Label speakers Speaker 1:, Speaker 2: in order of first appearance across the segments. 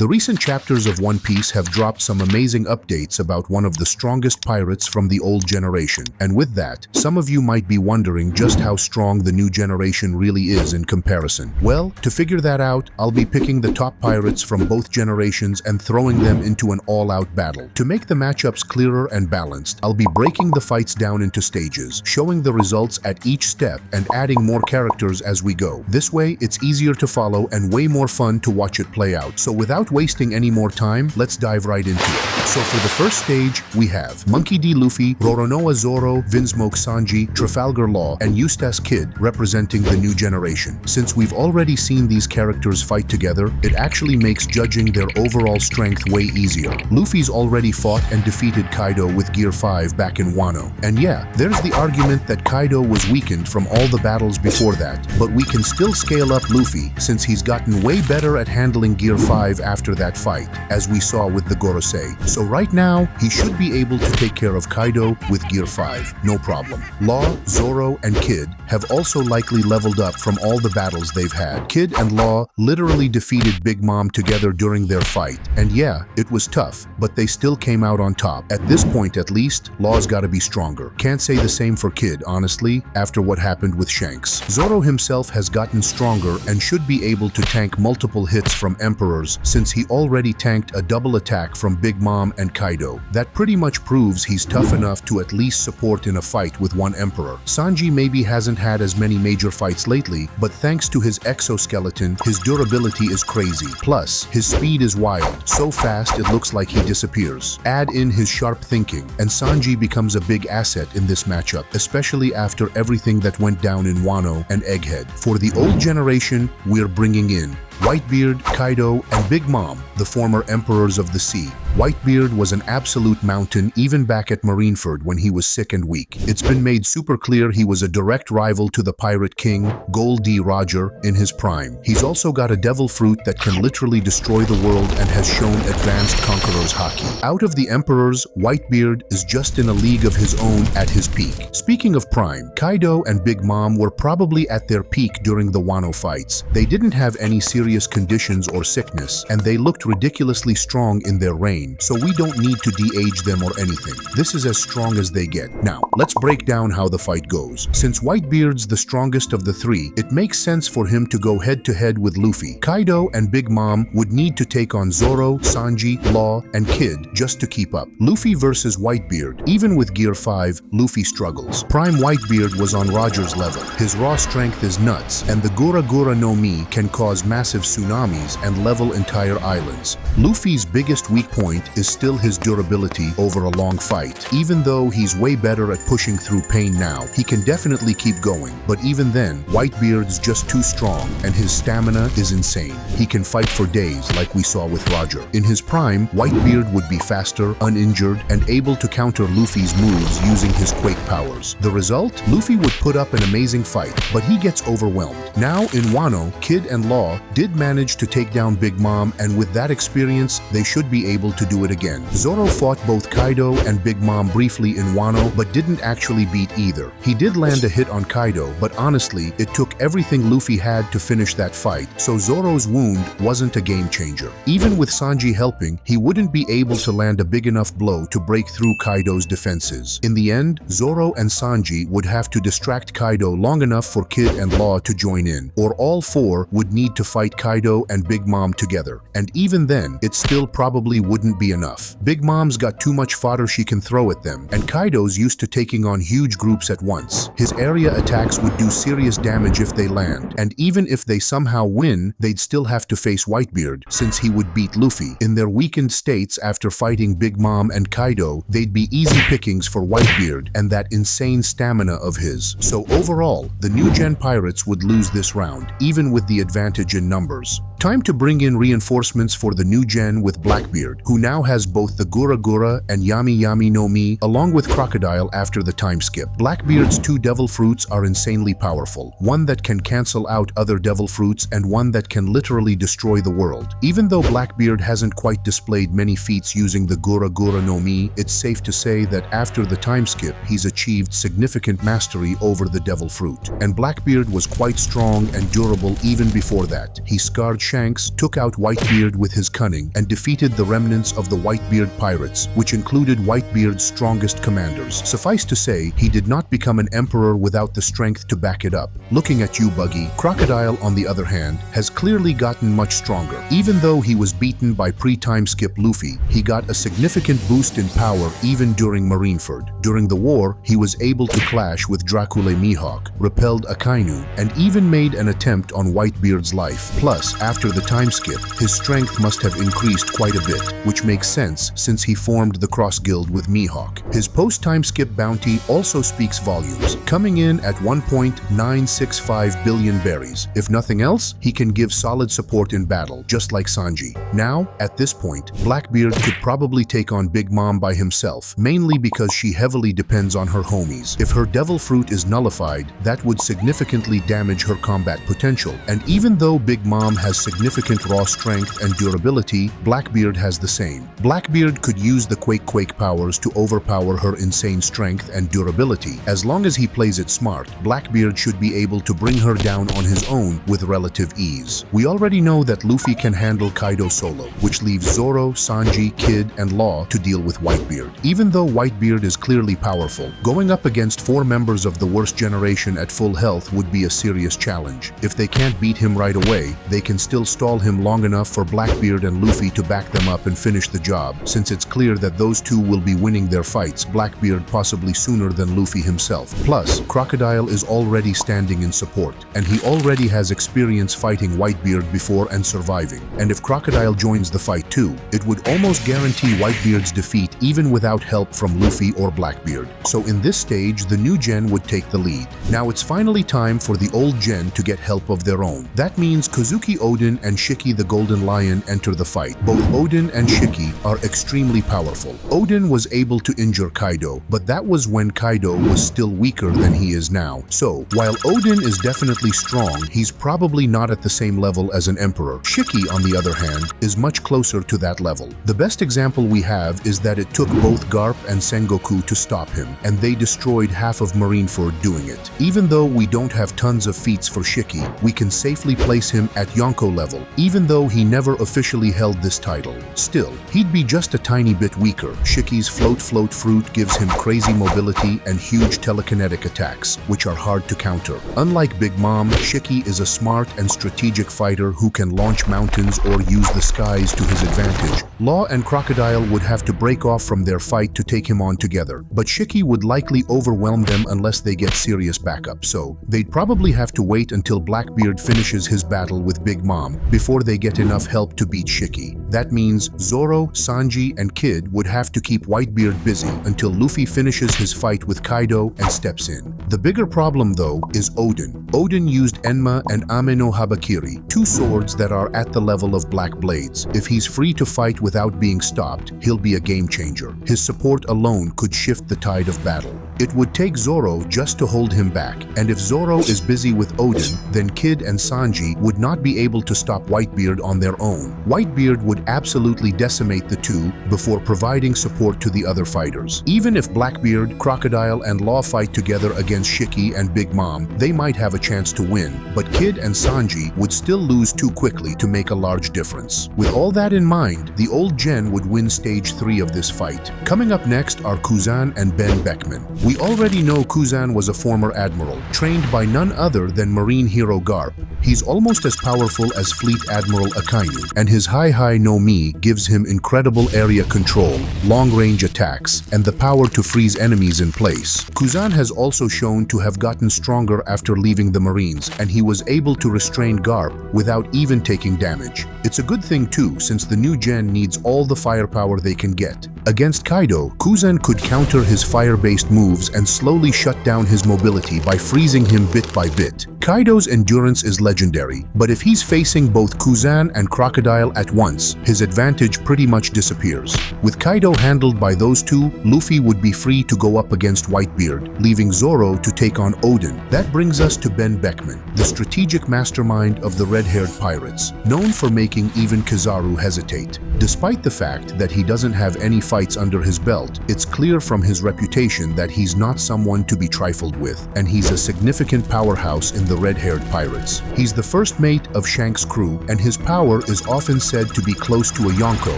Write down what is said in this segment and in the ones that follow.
Speaker 1: The recent chapters of One Piece have dropped some amazing updates about one of the strongest pirates from the old generation. And with that, some of you might be wondering just how strong the new generation really is in comparison. Well, to figure that out, I'll be picking the top pirates from both generations and throwing them into an all-out battle. To make the matchups clearer and balanced, I'll be breaking the fights down into stages, showing the results at each step and adding more characters as we go. This way, it's easier to follow and way more fun to watch it play out. So without wasting any more time, let's dive right into it. So for the first stage, we have Monkey D. Luffy, Roronoa Zoro, Vinsmoke Sanji, Trafalgar Law, and Eustace Kid representing the new generation. Since we've already seen these characters fight together, it actually makes judging their overall strength way easier. Luffy's already fought and defeated Kaido with Gear 5 back in Wano. And yeah, there's the argument that Kaido was weakened from all the battles before that, but we can still scale up Luffy since he's gotten way better at handling Gear 5 after that fight, as we saw with the Gorosei. So right now, he should be able to take care of Kaido with Gear 5, no problem. Law, Zoro, and Kid have also likely leveled up from all the battles they've had. Kid and Law literally defeated Big Mom together during their fight, and yeah, it was tough, but they still came out on top. At this point at least, Law's gotta be stronger. Can't say the same for Kid, honestly, after what happened with Shanks. Zoro himself has gotten stronger and should be able to tank multiple hits from Emperors since he already tanked a double attack from Big Mom and Kaido. That pretty much proves he's tough enough to at least support in a fight with one Emperor. Sanji maybe hasn't had as many major fights lately, but thanks to his exoskeleton, his durability is crazy. Plus, his speed is wild, so fast it looks like he disappears. Add in his sharp thinking, and Sanji becomes a big asset in this matchup, especially after everything that went down in Wano and Egghead. For the old generation, we're bringing in Whitebeard, Kaido, and Big Mom, the former emperors of the sea. Whitebeard was an absolute mountain even back at Marineford when he was sick and weak. It's been made super clear he was a direct rival to the Pirate King, Gold D. Roger, in his prime. He's also got a devil fruit that can literally destroy the world and has shown advanced conqueror's haki. Out of the emperors, Whitebeard is just in a league of his own at his peak. Speaking of prime, Kaido and Big Mom were probably at their peak during the Wano fights. They didn't have any serious conditions or sickness, and they looked ridiculously strong in their reign, so we don't need to de-age them or anything. This is as strong as they get. Now, let's break down how the fight goes. Since Whitebeard's the strongest of the three, it makes sense for him to go head-to-head with Luffy. Kaido and Big Mom would need to take on Zoro, Sanji, Law, and Kid just to keep up. Luffy versus Whitebeard. Even with Gear 5, Luffy struggles. Prime Whitebeard was on Roger's level. His raw strength is nuts, and the Gura Gura no Mi can cause massive tsunamis and level entire islands. Luffy's biggest weak point is still his durability over a long fight. Even though he's way better at pushing through pain now, he can definitely keep going. But even then, Whitebeard's just too strong, and his stamina is insane. He can fight for days like we saw with Roger. In his prime, Whitebeard would be faster, uninjured, and able to counter Luffy's moves using his quake powers. The result? Luffy would put up an amazing fight, but he gets overwhelmed. Now in Wano, Kid and Law did manage to take down Big Mom, and with that experience, they should be able to do it again. Zoro fought both Kaido and Big Mom briefly in Wano, but didn't actually beat either. He did land a hit on Kaido, but honestly, it took everything Luffy had to finish that fight, so Zoro's wound wasn't a game changer. Even with Sanji helping, he wouldn't be able to land a big enough blow to break through Kaido's defenses. In the end, Zoro and Sanji would have to distract Kaido long enough for Kid and Law to join in, or all four would need to fight Kaido and Big Mom together. And even then, it still probably wouldn't be enough. Big Mom's got too much fodder she can throw at them, and Kaido's used to taking on huge groups at once. His area attacks would do serious damage if they land, and even if they somehow win, they'd still have to face Whitebeard, since he would beat Luffy. In their weakened states after fighting Big Mom and Kaido, they'd be easy pickings for Whitebeard and that insane stamina of his. So overall, the new gen pirates would lose this round, even with the advantage in numbers. Time to bring in reinforcements for the new gen with Blackbeard, who now has both the Gura Gura and Yami Yami no Mi, along with Crocodile after the time skip. Blackbeard's two devil fruits are insanely powerful, one that can cancel out other devil fruits and one that can literally destroy the world. Even though Blackbeard hasn't quite displayed many feats using the Gura Gura no Mi, it's safe to say that after the time skip, he's achieved significant mastery over the devil fruit. And Blackbeard was quite strong and durable even before that. He scarred Shanks took out Whitebeard with his cunning and defeated the remnants of the Whitebeard pirates, which included Whitebeard's strongest commanders. Suffice to say, he did not become an emperor without the strength to back it up. Looking at you, Buggy, Crocodile, on the other hand, has clearly gotten much stronger. Even though he was beaten by pre-time skip Luffy, he got a significant boost in power even during Marineford. During the war, he was able to clash with Dracula Mihawk, repelled Akainu, and even made an attempt on Whitebeard's life. Plus, after the time skip, his strength must have increased quite a bit, which makes sense since he formed the Cross Guild with Mihawk. His post-time skip bounty also speaks volumes, coming in at 1.965 billion berries. If nothing else, he can give solid support in battle, just like Sanji. Now, at this point, Blackbeard could probably take on Big Mom by himself, mainly because she heavily depends on her homies. If her devil fruit is nullified, that would significantly damage her combat potential. And even though Big Mom has significant raw strength and durability, Blackbeard has the same. Blackbeard could use the Quake powers to overpower her insane strength and durability. As long as he plays it smart, Blackbeard should be able to bring her down on his own with relative ease. We already know that Luffy can handle Kaido solo, which leaves Zoro, Sanji, Kid, and Law to deal with Whitebeard. Even though Whitebeard is clearly powerful, going up against 4 members of the worst generation at full health would be a serious challenge. If they can't beat him right away, they can still stall him long enough for Blackbeard and Luffy to back them up and finish the job. Since it's clear that those two will be winning their fights, Blackbeard possibly sooner than Luffy himself. Plus, Crocodile is already standing in support, and he already has experience fighting Whitebeard before and surviving. And if Crocodile joins the fight too, it would almost guarantee Whitebeard's defeat even without help from Luffy or Blackbeard. So in this stage, the new gen would take the lead. Now it's finally time for the old gen to get help of their own. That means Kozuki Oden and Shiki the Golden Lion enter the fight. Both Oden and Shiki are extremely powerful. Oden was able to injure Kaido, but that was when Kaido was still weaker than he is now. So, while Oden is definitely strong, he's probably not at the same level as an emperor. Shiki, on the other hand, is much closer to that level. The best example we have is that it took both Garp and Sengoku to stop him, and they destroyed half of Marineford doing it. Even though we don't have tons of feats for Shiki, we can safely place him at Yonko level, even though he never officially held this title. Still, he'd be just a tiny bit weaker. Shiki's float fruit gives him crazy mobility and huge telekinetic attacks, which are hard to counter. Unlike Big Mom, Shiki is a smart and strategic fighter who can launch mountains or use the skies to his advantage. Law and Crocodile would have to break off from their fight to take him on together, but Shiki would likely overwhelm them unless they get serious backup, so they'd probably have to wait until Blackbeard finishes his battle with Big Mom before they get enough help to beat Shiki. That means Zoro, Sanji, and Kid would have to keep Whitebeard busy until Luffy finishes his fight with Kaido and steps in. The bigger problem, though, is Oden. Oden used Enma and Ame no Habakiri, 2 swords that are at the level of Black Blades. If he's free to fight without being stopped, he'll be a game changer. His support alone could shift the tide of battle. It would take Zoro just to hold him back, and if Zoro is busy with Oden, then Kid and Sanji would not be able to stop Whitebeard on their own. Whitebeard would absolutely decimate the two before providing support to the other fighters. Even if Blackbeard, Crocodile, and Law fight together against Shiki and Big Mom, they might have a chance to win, but Kid and Sanji would still lose too quickly to make a large difference. With all that in mind, the old gen would win stage 3 of this fight. Coming up next are Kuzan and Ben Beckman. We already know Kuzan was a former admiral, trained by none other than marine hero Garp. He's almost as powerful as Fleet Admiral Akainu, and his Hai no Mi gives him incredible area control, long-range attacks, and the power to freeze enemies in place. Kuzan has also shown to have gotten stronger after leaving the Marines, and he was able to restrain Garp without even taking damage. It's a good thing too, since the new gen needs all the firepower they can get. Against Kaido, Kuzan could counter his fire-based moves and slowly shut down his mobility by freezing him bit by bit. Kaido's endurance is legendary, but if he's facing both Kuzan and Crocodile at once, his advantage pretty much disappears. With Kaido handled by those two, Luffy would be free to go up against Whitebeard, leaving Zoro to take on Oden. That brings us to Ben Beckman, the strategic mastermind of the red-haired pirates, known for making even Kizaru hesitate. Despite the fact that he doesn't have any fight fights under his belt, it's clear from his reputation that he's not someone to be trifled with, and he's a significant powerhouse in the red-haired pirates. He's the first mate of Shanks' crew, and his power is often said to be close to a Yonko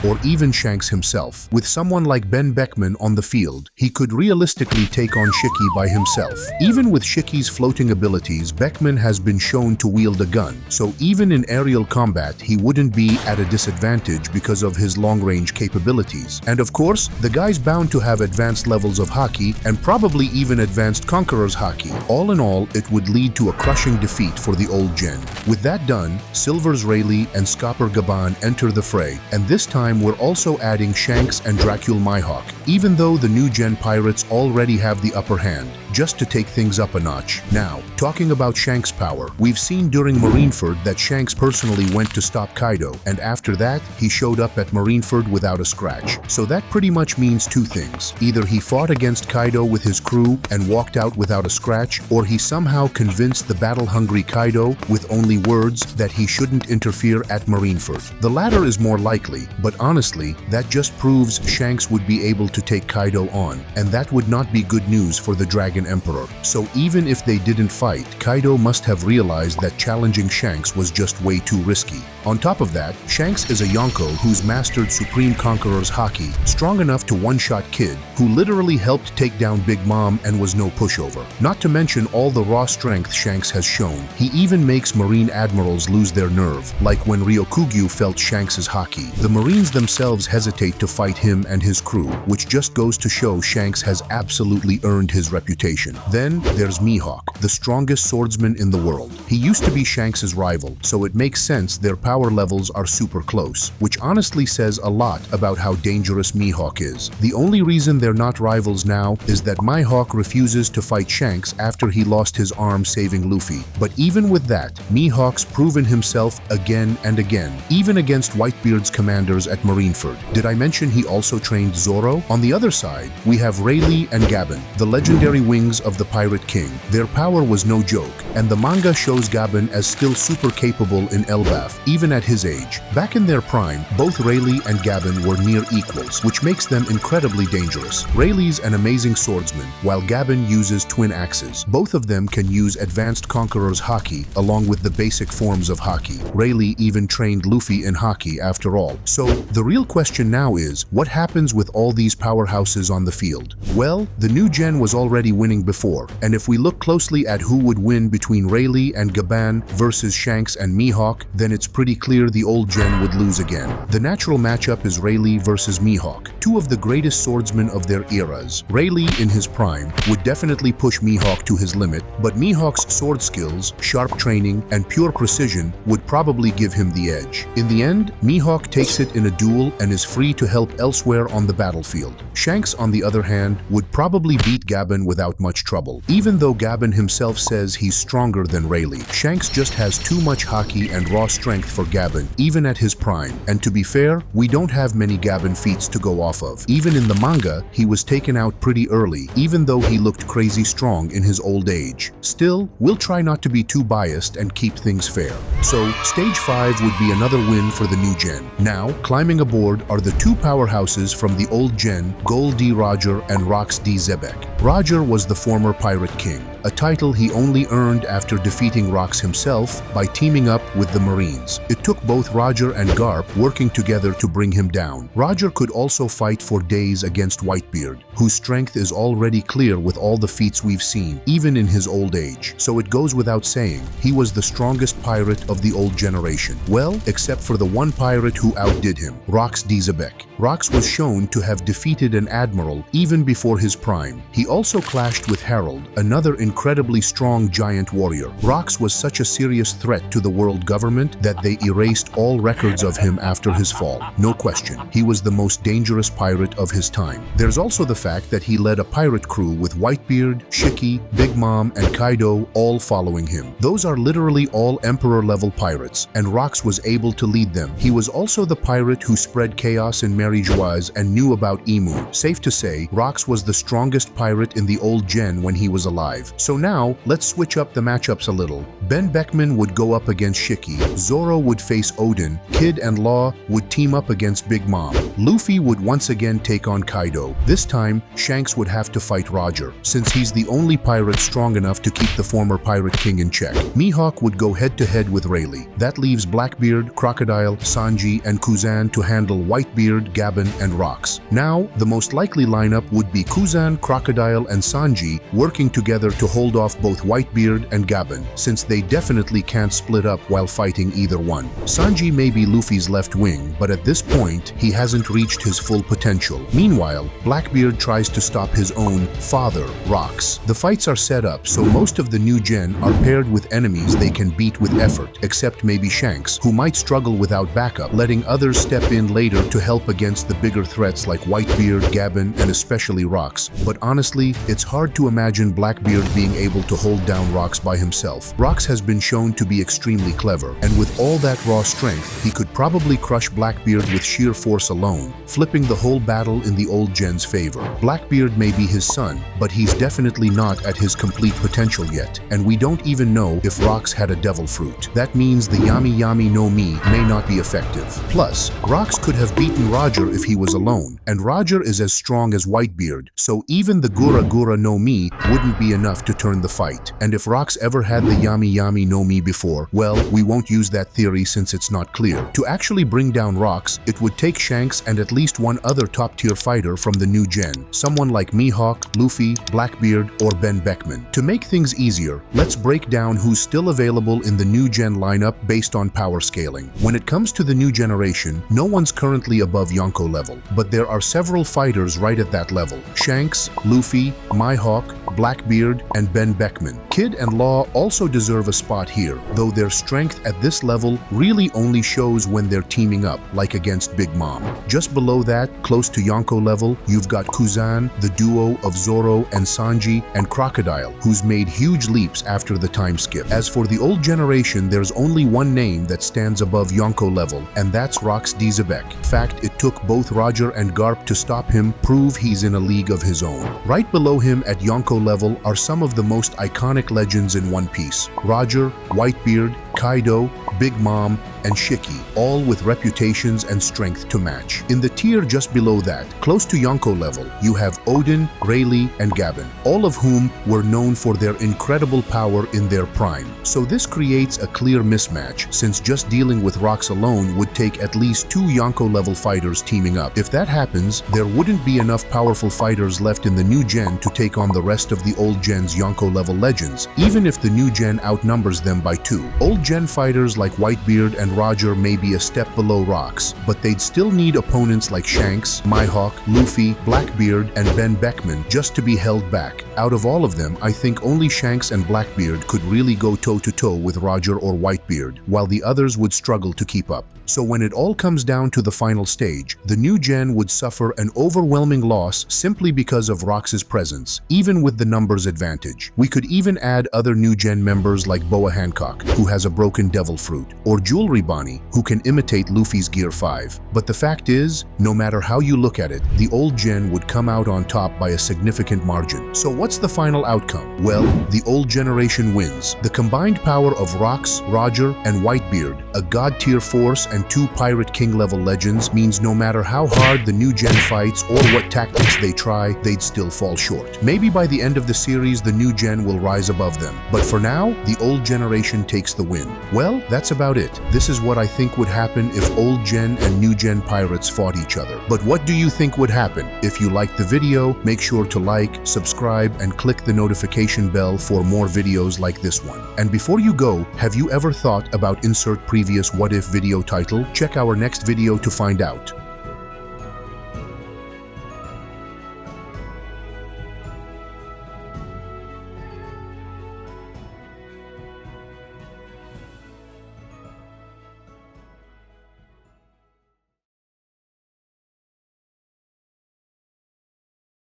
Speaker 1: or even Shanks himself. With someone like Ben Beckman on the field, he could realistically take on Shiki by himself. Even with Shiki's floating abilities, Beckman has been shown to wield a gun, so even in aerial combat, he wouldn't be at a disadvantage because of his long-range capabilities. And of course, the guy's bound to have advanced levels of Haki and probably even advanced Conqueror's Haki. All in all, it would lead to a crushing defeat for the old gen. With that done, Silver's Rayleigh and Skopper Gaban enter the fray, and this time we're also adding Shanks and Dracul Mihawk, even though the new gen pirates already have the upper hand, just to take things up a notch. Now, talking about Shanks' power, we've seen during Marineford that Shanks personally went to stop Kaido, and after that, he showed up at Marineford without a scratch. So that pretty much means two things. Either he fought against Kaido with his crew and walked out without a scratch, or he somehow convinced the battle-hungry Kaido with only words that he shouldn't interfere at Marineford. The latter is more likely, but honestly, that just proves Shanks would be able to take Kaido on, and that would not be good news for the Dragon Emperor. So even if they didn't fight, Kaido must have realized that challenging Shanks was just way too risky. On top of that, Shanks is a Yonko who's mastered Supreme Conqueror's Haki, strong enough to one-shot Kid, who literally helped take down Big Mom and was no pushover. Not to mention all the raw strength Shanks has shown. He even makes Marine admirals lose their nerve, like when Ryokugyu felt Shanks' Haki. The Marines themselves hesitate to fight him and his crew, which just goes to show Shanks has absolutely earned his reputation. Then there's Mihawk, the strongest swordsman in the world. He used to be Shanks' rival, so it makes sense their power levels are super close, which honestly says a lot about how dangerous Mihawk is. The only reason they're not rivals now is that Mihawk refuses to fight Shanks after he lost his arm saving Luffy. But even with that, Mihawk's proven himself again and again, even against Whitebeard's commanders at Marineford. Did I mention he also trained Zoro? On the other side, we have Rayleigh and Gaban, the legendary wings of the Pirate King. Their power was no joke, and the manga shows Gaban as still super capable in Elbaf, even at his age. Back in their prime, both Rayleigh and Gaban were near equals, which makes them incredibly dangerous. Rayleigh's an amazing swordsman, while Gaban uses twin axes. Both of them can use advanced Conqueror's Haki, along with the basic forms of Haki. Rayleigh even trained Luffy in Haki after all. So, the real question now is, what happens with all these powerhouses on the field? Well, the new gen was already winning before, and if we look closely at who would win between Rayleigh and Gaban versus Shanks and Mihawk, then it's pretty clear the old gen would lose again. The natural matchup is Rayleigh versus Mihawk, two of the greatest swordsmen of their eras. Rayleigh, in his prime, would definitely push Mihawk to his limit, but Mihawk's sword skills, sharp training, and pure precision would probably give him the edge. In the end, Mihawk takes it in a duel and is free to help elsewhere on the battlefield. Shanks, on the other hand, would probably beat Gaban without much trouble. Even though Gaban himself says he's stronger than Rayleigh, Shanks just has too much Haki and raw strength for Gaban, even at his prime. And to be fair, we don't have many Gaban feats to go off of. Even in the manga, he was taken out pretty early, even though he looked crazy strong in his old age. Still, we'll try not to be too biased and keep things fair. So, Stage 5 would be another win for the new gen. Now, climbing aboard are the two powerhouses from the old gen, Gold D. Roger and Rox D. Zebek. Roger was the former Pirate King, a title he only earned after defeating Rox himself by teaming up with the Marines. It took both Roger and Garp working together to bring him down. Roger could also fight for days against Whitebeard, whose strength is already clear with all the feats we've seen, even in his old age. So it goes without saying, he was the strongest pirate of the old generation. Well, except for the one pirate who outdid him, Rox D. Zebek. Rox was shown to have defeated an admiral even before his prime. He also clashed with Harold, another incredibly strong giant warrior. Rox was such a serious threat to the world government that they erased all records of him after his fall. No question, he was the most dangerous pirate of his time. There's also the fact that he led a pirate crew with Whitebeard, Shiki, Big Mom, and Kaido all following him. Those are literally all emperor-level pirates, and Rox was able to lead them. He was also the pirate who spread chaos in Marijoise and knew about Emu. Safe to say, Rox was the strongest pirate pirate in the old gen when he was alive. So now, let's switch up the matchups a little. Ben Beckman would go up against Shiki, Zoro would face Odin, Kid and Law would team up against Big Mom. Luffy would once again take on Kaido. This time, Shanks would have to fight Roger, since he's the only pirate strong enough to keep the former Pirate King in check. Mihawk would go head-to-head with Rayleigh. That leaves Blackbeard, Crocodile, Sanji, and Kuzan to handle Whitebeard, Gabin, and Rocks. Now, the most likely lineup would be Kuzan, Crocodile, and Sanji working together to hold off both Whitebeard and Gabin, since they definitely can't split up while fighting either one. Sanji may be Luffy's left wing, but at this point, he hasn't reached his full potential. Meanwhile, Blackbeard tries to stop his own father, Rocks. The fights are set up, so most of the new gen are paired with enemies they can beat with effort, except maybe Shanks, who might struggle without backup, letting others step in later to help against the bigger threats like Whitebeard, Gabin, and especially Rocks. But honestly, it's hard to imagine Blackbeard being able to hold down Rocks by himself. Rocks has been shown to be extremely clever, and with all that raw strength, he could probably crush Blackbeard with sheer force alone, flipping the whole battle in the old gen's favor. Blackbeard may be his son, but he's definitely not at his complete potential yet, and we don't even know if Rocks had a devil fruit. That means the Yami Yami no Mi may not be effective. Plus, Rocks could have beaten Roger if he was alone, and Roger is as strong as Whitebeard, so even the Gura Gura no Mi wouldn't be enough to turn the fight. And if Rocks ever had the Yami Yami no Mi before, well, we won't use that theory since it's not clear. To actually bring down Rocks, it would take Shanks and at least one other top-tier fighter from the new gen, someone like Mihawk, Luffy, Blackbeard, or Ben Beckman. To make things easier, let's break down who's still available in the new gen lineup based on power scaling. When it comes to the new generation, no one's currently above Yonko level, but there are several fighters right at that level. Shanks, Luffy, Mihawk, Blackbeard, and Ben Beckman. Kid and Law also deserve a spot here, though their strength at this level really only shows when they're teaming up, like against Big Mom. Just below that, close to Yonko level, you've got Kuzan, the duo of Zoro and Sanji, and Crocodile, who's made huge leaps after the time skip. As for the old generation, there's only one name that stands above Yonko level, and that's Rocks Dizabek. In fact, it took both Roger and Garp to stop him, prove he's in a league of his own. Right below him at Yonko level are some of the most iconic legends in One Piece: Roger, Whitebeard, Kaido, Big Mom, and Shiki, all with reputations and strength to match. In the tier just below that, close to Yonko level, you have Odin, Rayleigh, and Gabin, all of whom were known for their incredible power in their prime. So this creates a clear mismatch, since just dealing with Rocks alone would take at least 2 Yonko level fighters teaming up. If that happens, there wouldn't be enough powerful fighters left in the new gen to take on the rest of the old gen's Yonko level legends, even if the new gen outnumbers them by 2. Old gen fighters like Whitebeard and Roger may be a step below Rocks, but they'd still need opponents like Shanks, Mihawk, Luffy, Blackbeard, and Ben Beckman just to be held back. Out of all of them, I think only Shanks and Blackbeard could really go toe-to-toe with Roger or Whitebeard, while the others would struggle to keep up. So when it all comes down to the final stage, the new gen would suffer an overwhelming loss simply because of Rocks' presence, even with the numbers advantage. We could even add other new gen members like Boa Hancock, who has a broken devil fruit, or Jewelry Bonnie, who can imitate Luffy's Gear 5. But the fact is, no matter how you look at it, the old gen would come out on top by a significant margin. So what's the final outcome? Well, the old generation wins. The combined power of Rocks, Roger, and Whitebeard, a god-tier force and 2 Pirate King level legends, means no matter how hard the new gen fights or what tactics they try, they'd still fall short. Maybe by the end of the series, the new gen will rise above them. But for now, the old generation takes the win. Well, that's about it. This is what I think would happen if old gen and new gen pirates fought each other. But what do you think would happen? If you liked the video, make sure to like, subscribe, and click the notification bell for more videos like this one. And before you go, have you ever thought about insert previous what if video title? Check our next video to find out.